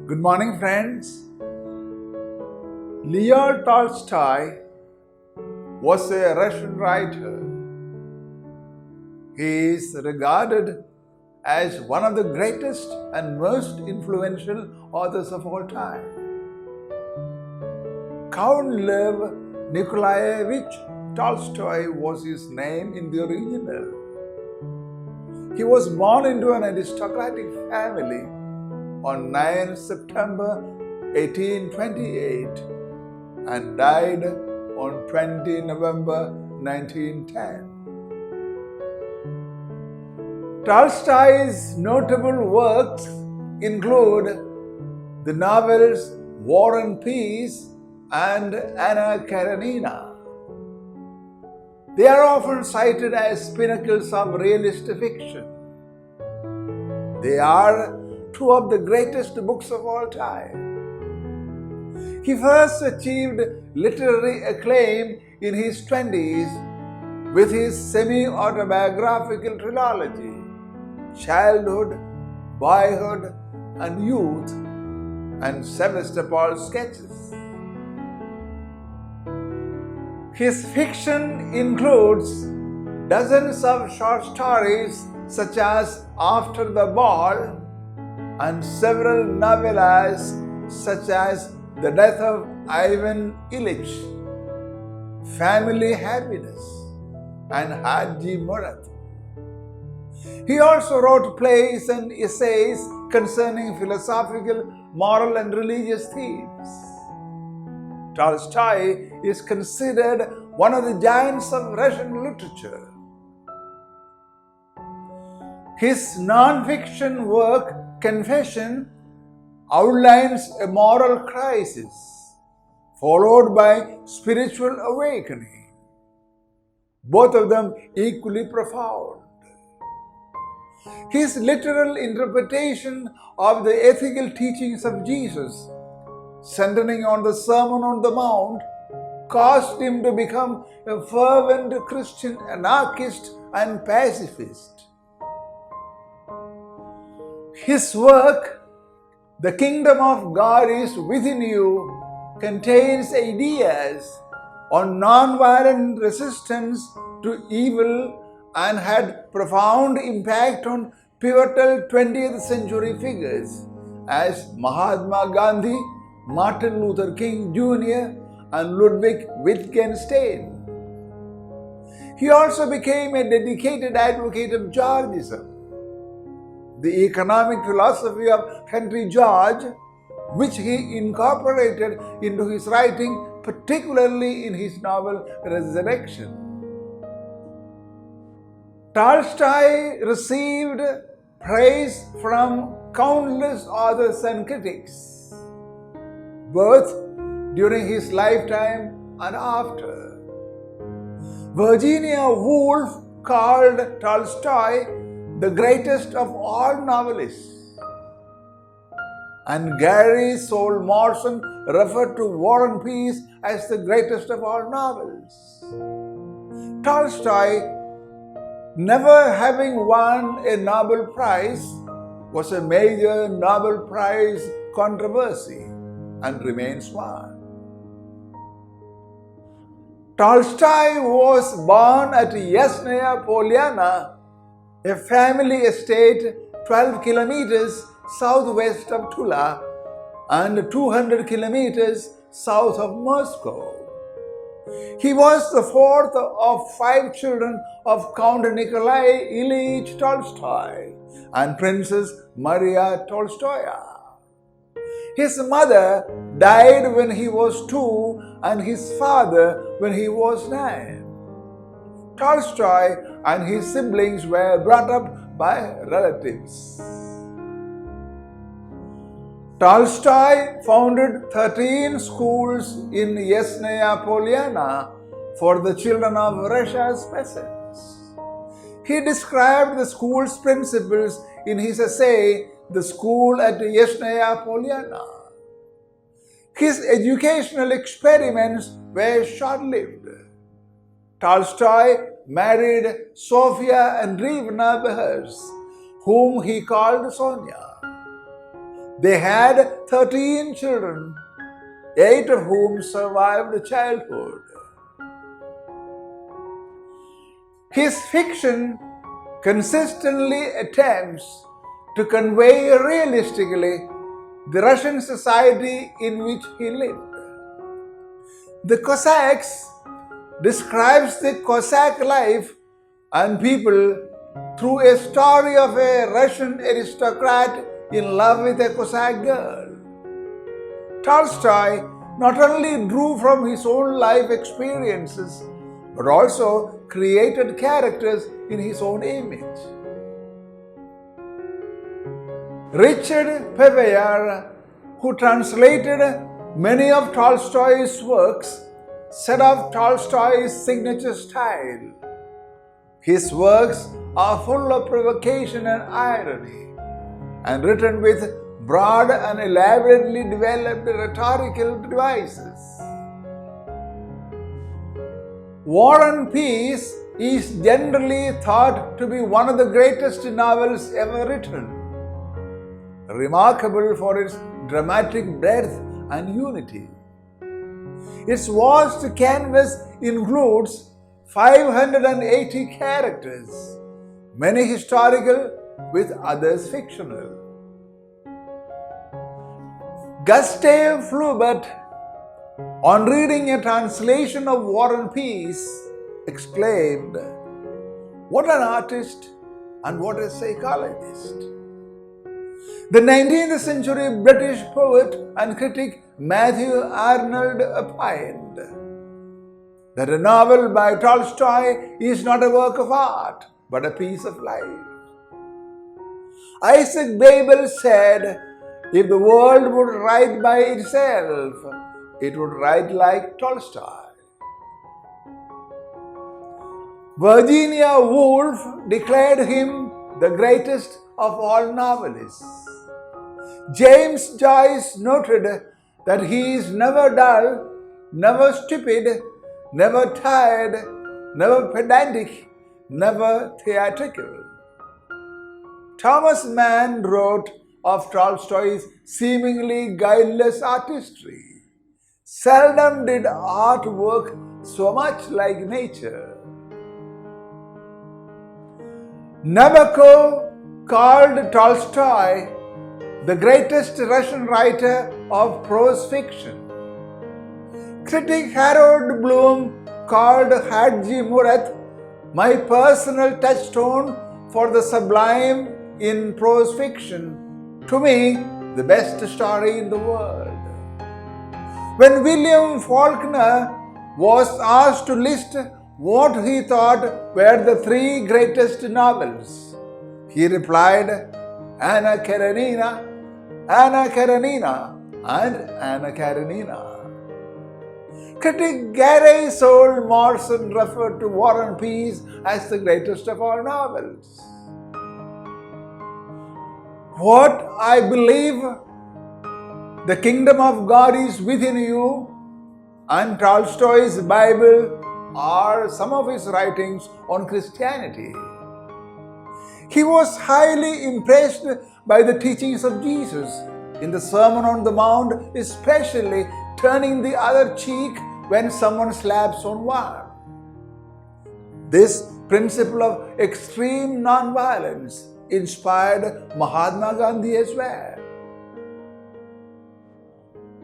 Good morning, friends. Leo Tolstoy was a Russian writer. He is regarded as one of the greatest and most influential authors of all time. Count Lev Nikolayevich Tolstoy was his name in the original. He was born into an aristocratic family on 9 September 1828 and died on 20 November 1910. Tolstoy's notable works include the novels War and Peace and Anna Karenina. They are often cited as pinnacles of realist fiction. They are two of the greatest books of all time. He first achieved literary acclaim in his 20s with his semi-autobiographical trilogy, Childhood, Boyhood, and Youth, and Sevastopol Sketches. His fiction includes dozens of short stories such as After the Ball and several novellas such as The Death of Ivan Ilyich, Family Happiness and Hadji Murat. He also wrote plays and essays concerning philosophical, moral and religious themes. Tolstoy is considered one of the giants of Russian literature. His non-fiction work, Confession, outlines a moral crisis followed by spiritual awakening, both of them equally profound. His literal interpretation of the ethical teachings of Jesus, centering on the Sermon on the Mount, caused him to become a fervent Christian anarchist and pacifist. His work, The Kingdom of God is Within You, contains ideas on nonviolent resistance to evil and had profound impact on pivotal 20th century figures as Mahatma Gandhi, Martin Luther King Jr., and Ludwig Wittgenstein. He also became a dedicated advocate of Georgism, the economic philosophy of Henry George, which he incorporated into his writing, particularly in his novel Resurrection. Tolstoy received praise from countless authors and critics, both during his lifetime and after. Virginia Woolf called Tolstoy the greatest of all novelists, and Gary Soul Morrison referred to War and Peace as the greatest of all novels. Tolstoy, never having won a Nobel Prize, was a major Nobel Prize controversy and remains one. Tolstoy was born at Yasnaya Polyana, a family estate 12 kilometers southwest of Tula and 200 kilometers south of Moscow. He was the fourth of 5 children of Count Nikolai Ilyich Tolstoy and Princess Maria Tolstoya. His mother died when he was 2 and his father when he was 9. Tolstoy and his siblings were brought up by relatives. Tolstoy founded 13 schools in Yasnaya Polyana for the children of Russia's peasants. He described the school's principles in his essay, The School at Yasnaya Polyana. His educational experiments were short-lived. Tolstoy married Sofia Andreevna Behers, whom he called Sonia. They had 13 children, 8 of whom survived childhood. His fiction consistently attempts to convey realistically the Russian society in which he lived. The Cossacks describes the Cossack life and people through a story of a Russian aristocrat in love with a Cossack girl. Tolstoy not only drew from his own life experiences but also created characters in his own image. Richard Pevear, who translated many of Tolstoy's works, said of Tolstoy's signature style, "His works are full of provocation and irony, and written with broad and elaborately developed rhetorical devices." War and Peace is generally thought to be one of the greatest novels ever written, remarkable for its dramatic breadth and unity. Its vast canvas includes 580 characters, many historical with others fictional. Gustave Flaubert, on reading a translation of War and Peace, exclaimed, "What an artist and what a psychologist!" The 19th century British poet and critic Matthew Arnold opined that a novel by Tolstoy is not a work of art but a piece of life. Isaac Babel said, "If the world would write by itself, it would write like Tolstoy." Virginia Woolf declared him the greatest of all novelists. James Joyce noted that he is never dull, never stupid, never tired, never pedantic, never theatrical. Thomas Mann wrote of Tolstoy's seemingly guileless artistry. Seldom did art work so much like nature. Nabokov called Tolstoy the greatest Russian writer of prose fiction. Critic Harold Bloom called Hadji Murat my personal touchstone for the sublime in prose fiction, to me the best story in the world. When William Faulkner was asked to list what he thought were the 3 greatest novels, he replied, Anna Karenina, Anna Karenina, and Anna Karenina. Critic Gary Soul Morrison referred to War and Peace as the greatest of all novels. What I believe, the kingdom of God is within you, and Tolstoy's Bible are some of his writings on Christianity. He was highly impressed by the teachings of Jesus in the Sermon on the Mount, especially turning the other cheek when someone slaps on one. This principle of extreme nonviolence inspired Mahatma Gandhi as well.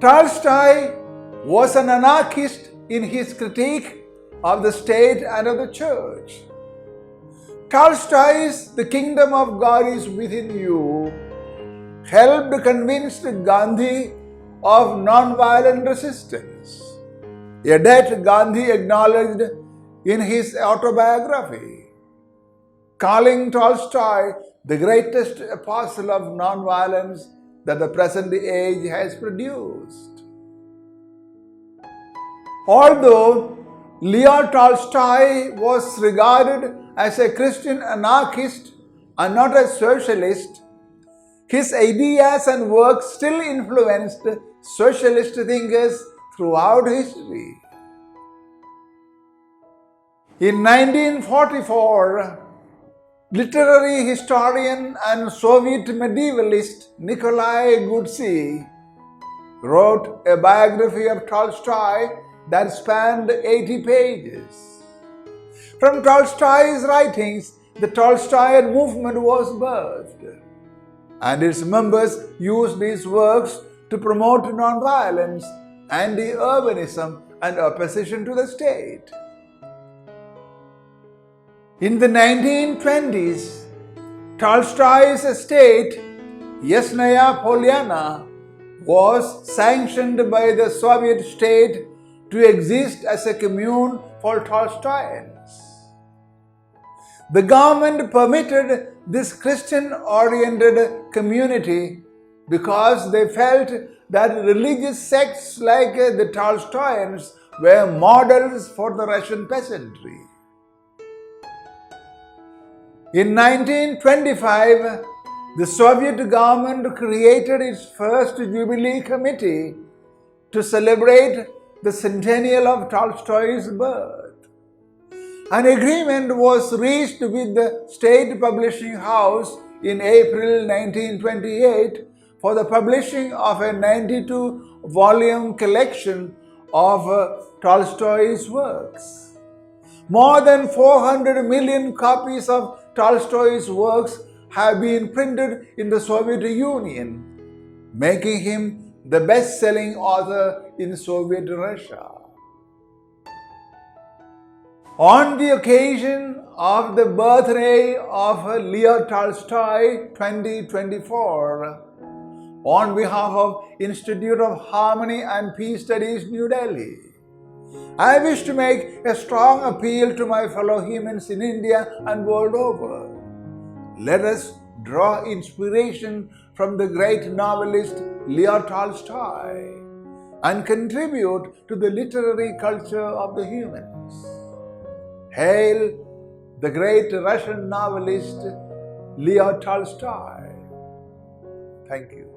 Tolstoy was an anarchist in his critique of the state and of the church. Tolstoy's "The kingdom of God is within you" helped convince Gandhi of nonviolent resistance, a debt Gandhi acknowledged in his autobiography, calling Tolstoy the greatest apostle of nonviolence that the present age has produced. Although Leo Tolstoy was regarded as a Christian anarchist and not a socialist, his ideas and work still influenced socialist thinkers throughout history. In 1944, Literary historian and Soviet medievalist Nikolai Gutsy wrote a biography of Tolstoy that spanned 80 pages. From Tolstoy's writings, the Tolstoyan movement was birthed, and its members used these works to promote nonviolence, anti-urbanism, and opposition to the state. In the 1920s, Tolstoy's estate, Yasnaya Polyana, was sanctioned by the Soviet state to exist as a commune for Tolstoyans. The government permitted this Christian-oriented community because they felt that religious sects like the Tolstoyans were models for the Russian peasantry. In 1925, the Soviet government created its first Jubilee Committee to celebrate the centennial of Tolstoy's birth. An agreement was reached with the State Publishing House in April 1928 for the publishing of a 92-volume collection of Tolstoy's works. More than 400 million copies of Tolstoy's works have been printed in the Soviet Union, making him the best-selling author in Soviet Russia. On the occasion of the birthday of Leo Tolstoy 2024, on behalf of Institute of Harmony and Peace Studies, New Delhi, I wish to make a strong appeal to my fellow humans in India and world over. Let us draw inspiration from the great novelist Leo Tolstoy and contribute to the literary culture of the humans. Hail the great Russian novelist Leo Tolstoy. Thank you.